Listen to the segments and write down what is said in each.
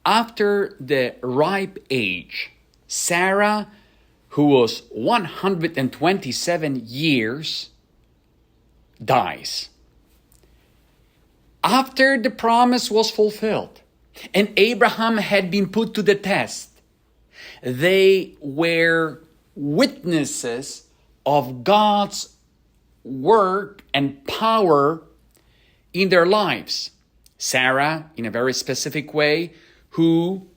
After the ripe age, Sarah, who was 127 years, dies. After the promise was fulfilled and Abraham had been put to the test, they were witnesses of God's work and power in their lives. Sarah, in a very specific way, who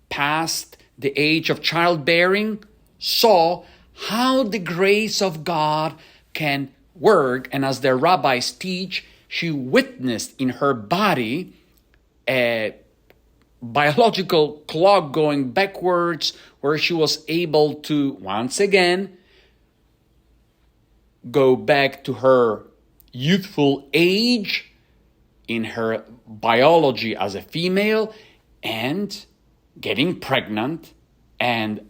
passed the age of childbearing, saw how the grace of God can work, and as the rabbis teach, she witnessed in her body a biological clock going backwards, where she was able to once again go back to her youthful age in her biology as a female and getting pregnant, and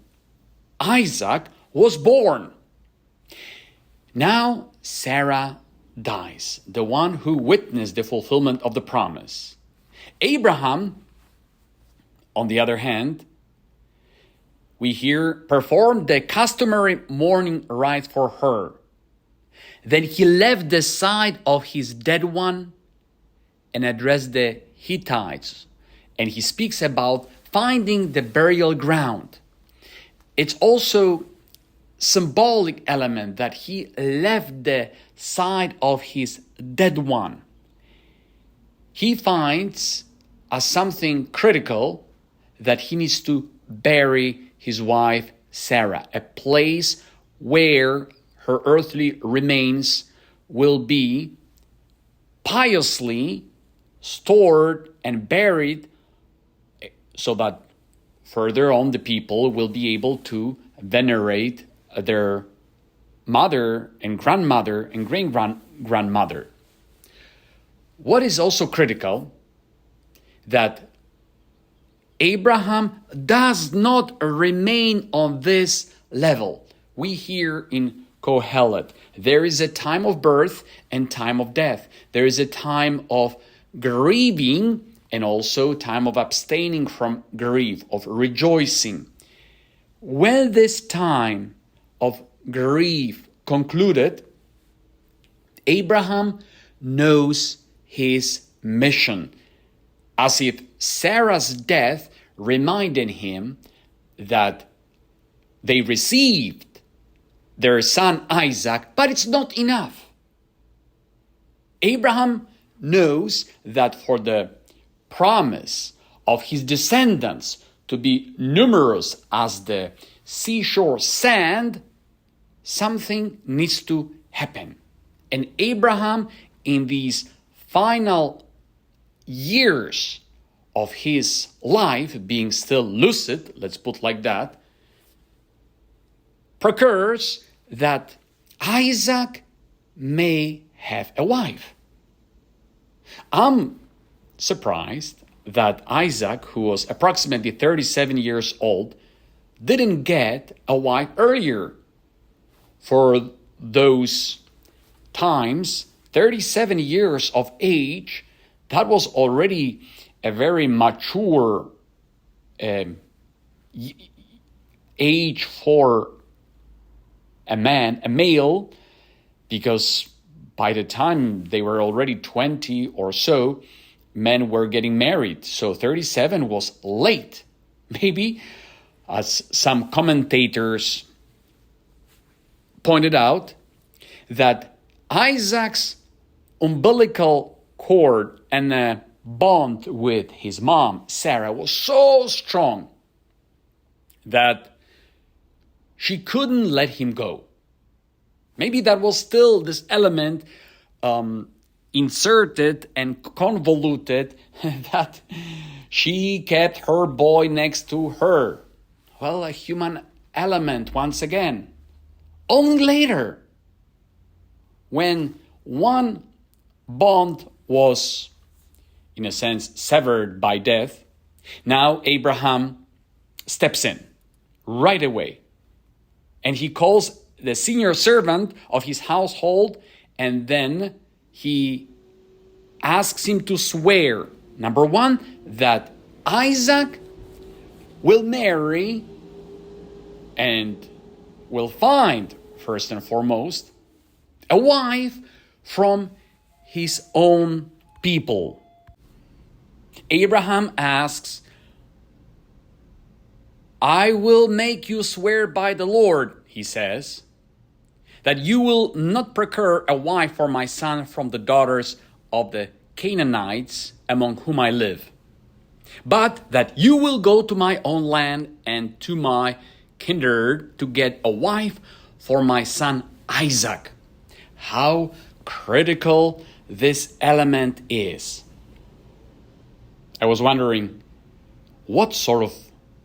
Isaac was born. Now Sarah dies, the one who witnessed the fulfillment of the promise. Abraham, on the other hand, we hear, performed the customary mourning rites for her. Then he left the side of his dead one and addressed the Hittites. And he speaks about finding the burial ground. It's also symbolic element that he left the side of his dead one. He finds as something critical that he needs to bury his wife Sarah, a place where her earthly remains will be piously stored and buried, so that further on the people will be able to venerate their mother and grandmother and great-grandmother. What is also critical, that Abraham does not remain on this level. We hear in Kohelet, there is a time of birth and time of death. There is a time of grieving and also time of abstaining from grief, of rejoicing. When this time of grief concluded, Abraham knows his mission, as if Sarah's death reminded him that they received their son Isaac, but it's not enough. Abraham knows that for the promise of his descendants to be numerous as the seashore sand, something needs to happen. And Abraham, in these final years of his life, being still lucid, let's put like that, procures that Isaac may have a wife. I'm surprised that Isaac, who was approximately 37 years old, didn't get a wife earlier. For those times, 37 years of age, that was already a very mature age for a male, because by the time they were already 20 or so, men were getting married. So 37 was late. Maybe, as some commentators pointed out, that Isaac's umbilical cord and a bond with his mom, Sarah, was so strong that she couldn't let him go. Maybe that was still this element inserted and convoluted that she kept her boy next to her. Well, a human element once again. Only later, when one bond was, in a sense, severed by death, now Abraham steps in right away. And he calls the senior servant of his household, and then he asks him to swear, number one, that Isaac will marry and will find, first and foremost, a wife from his own people. Abraham asks, I will make you swear by the Lord, he says, that you will not procure a wife for my son from the daughters of the Canaanites among whom I live, but that you will go to my own land and to my kindred to get a wife for my son Isaac. How critical this element is. I was wondering what sort of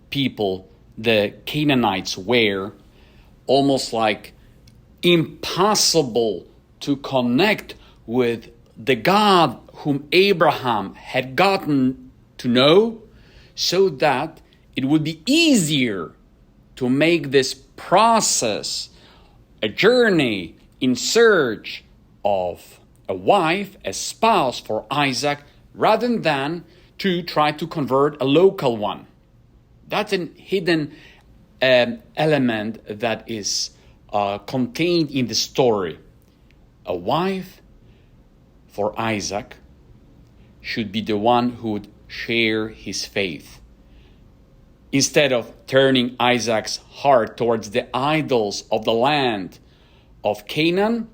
people the Canaanites were, almost like impossible to connect with the God whom Abraham had gotten to know, so that it would be easier to make this process a journey in search of a wife, a spouse for Isaac, rather than to try to convert a local one. That's a hidden element that is contained in the story. A wife for Isaac should be the one who would share his faith. Instead of turning Isaac's heart towards the idols of the land of Canaan,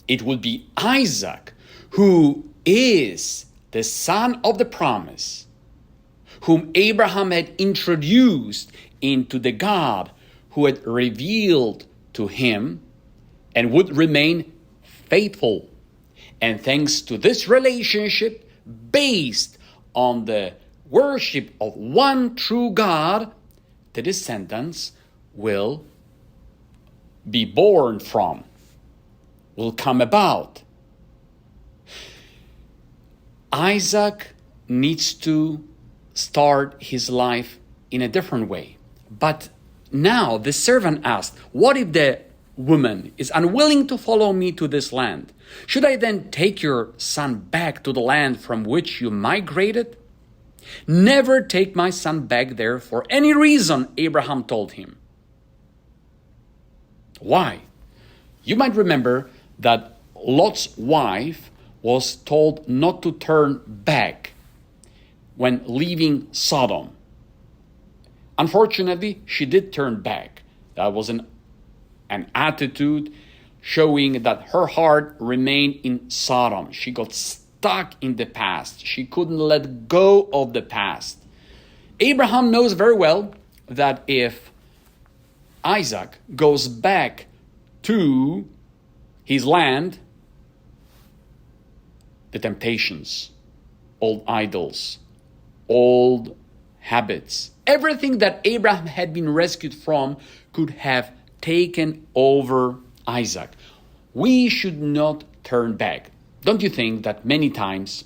it would be Isaac who is the son of the promise, whom Abraham had introduced into the God who had revealed to him and would remain faithful. And thanks to this relationship, based on the worship of one true God, the descendants will be born from, will come about. Isaac needs to start his life in a different way. But now the servant asked, what if the woman is unwilling to follow me to this land? Should I then take your son back to the land from which you migrated? Never take my son back there for any reason, Abraham told him. Why? You might remember that Lot's wife was told not to turn back when leaving Sodom. Unfortunately, she did turn back. That was an attitude showing that her heart remained in Sodom. She got stuck in the past. She couldn't let go of the past. Abraham knows very well that if Isaac goes back to his land, the temptations, old idols, old habits, everything that Abraham had been rescued from could have taken over Isaac. We should not turn back. Don't you think that many times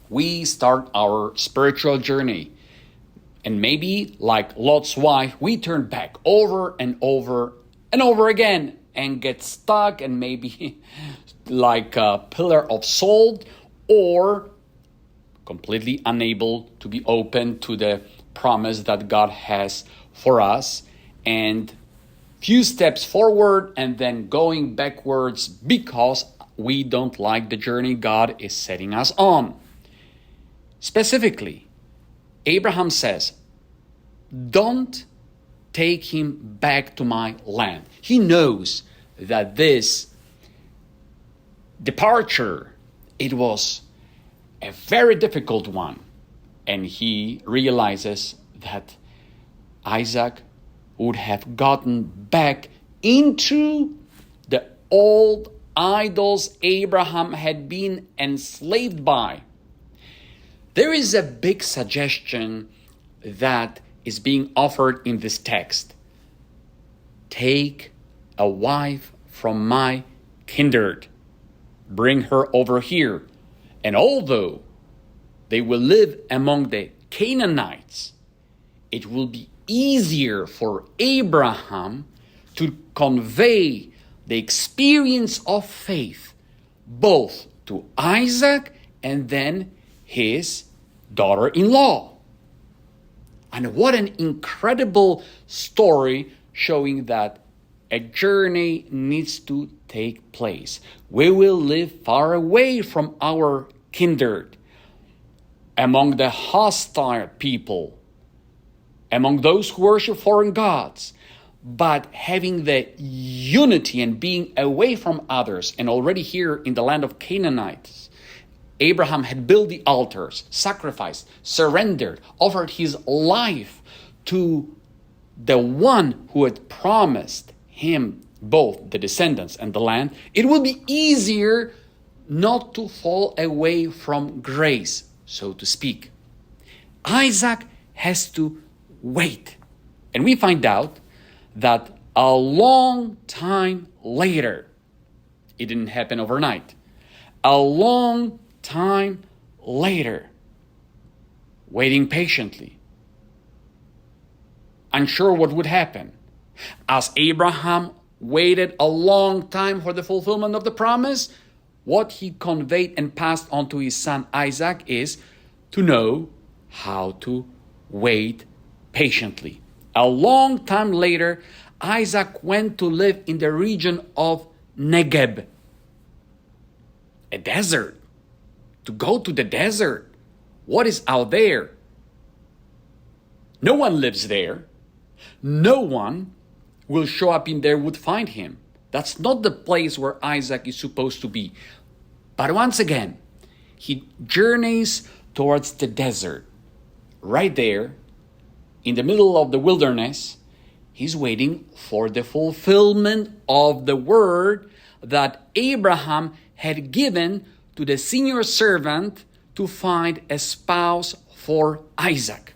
we start our spiritual journey and maybe like Lot's wife, we turn back over and over and over again and get stuck and maybe like a pillar of salt, or completely unable to be open to the promise that God has for us, and few steps forward and then going backwards because we don't like the journey God is setting us on. Specifically, Abraham says, don't take him back to my land. He knows that this departure, it was a very difficult one. And he realizes that Isaac would have gotten back into the old idols Abraham had been enslaved by. There is a big suggestion that is being offered in this text. Take a wife from my kindred. Bring her over here. And although they will live among the Canaanites, it will be easier for Abraham to convey the experience of faith both to Isaac and then his daughter-in-law. And what an incredible story showing that a journey needs to take place. We will live far away from our kindred, among the hostile people, among those who worship foreign gods, but having the unity and being away from others. And already here in the land of Canaanites, Abraham had built the altars, sacrificed, surrendered, offered his life to the one who had promised him both the descendants and the land. It will be easier not to fall away from grace, so to speak. Isaac has to wait. And we find out that a long time later, it didn't happen overnight, a long time later, waiting patiently, unsure what would happen. As Abraham waited a long time for the fulfillment of the promise, what he conveyed and passed on to his son Isaac is to know how to wait patiently. A long time later, Isaac went to live in the region of Negeb, a desert. To go to the desert, what is out there? No one lives there. No one will show up in there would find him. That's not the place where Isaac is supposed to be. But once again, he journeys towards the desert. Right there, in the middle of the wilderness, he's waiting for the fulfillment of the word that Abraham had given to the senior servant to find a spouse for Isaac.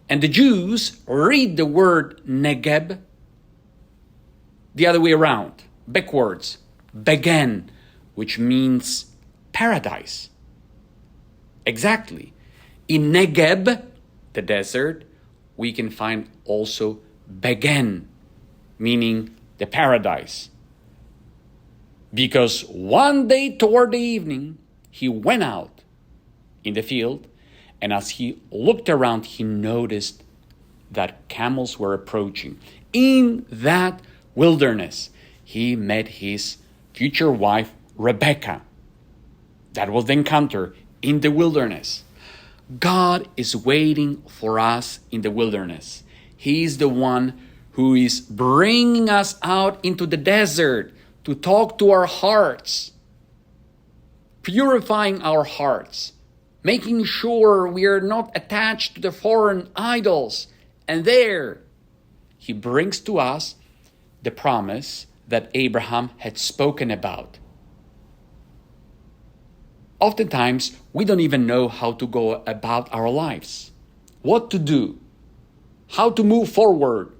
And the Jews read the word Negeb the other way around, backwards, Begen, which means paradise. Exactly. In Negeb, the desert, we can find also Begen, meaning the paradise. Because one day toward the evening, he went out in the field, and as he looked around, he noticed that camels were approaching. In that wilderness, he met his future wife, Rebecca. That was the encounter in the wilderness. God is waiting for us in the wilderness. He is the one who is bringing us out into the desert to talk to our hearts, purifying our hearts, making sure we are not attached to the foreign idols. And there, he brings to us the promise that Abraham had spoken about. Oftentimes, we don't even know how to go about our lives, what to do, how to move forward.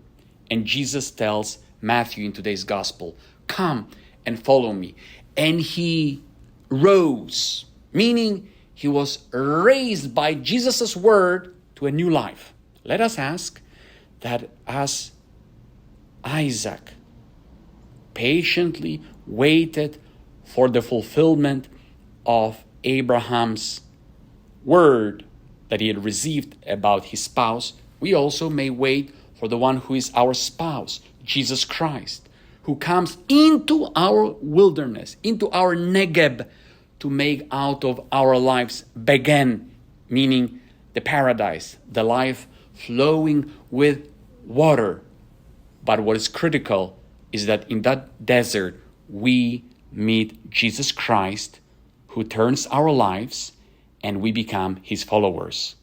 And Jesus tells Matthew in today's gospel, "Come and follow me." And he rose, meaning he was raised by Jesus' word to a new life. Let us ask that as Isaac patiently waited for the fulfillment of Abraham's word that he had received about his spouse, we also may wait for the one who is our spouse, Jesus Christ, who comes into our wilderness, into our Negeb, to make out of our lives Begen, meaning the paradise, the life flowing with water. But what is critical is that in that desert, we meet Jesus Christ, who turns our lives, and we become his followers.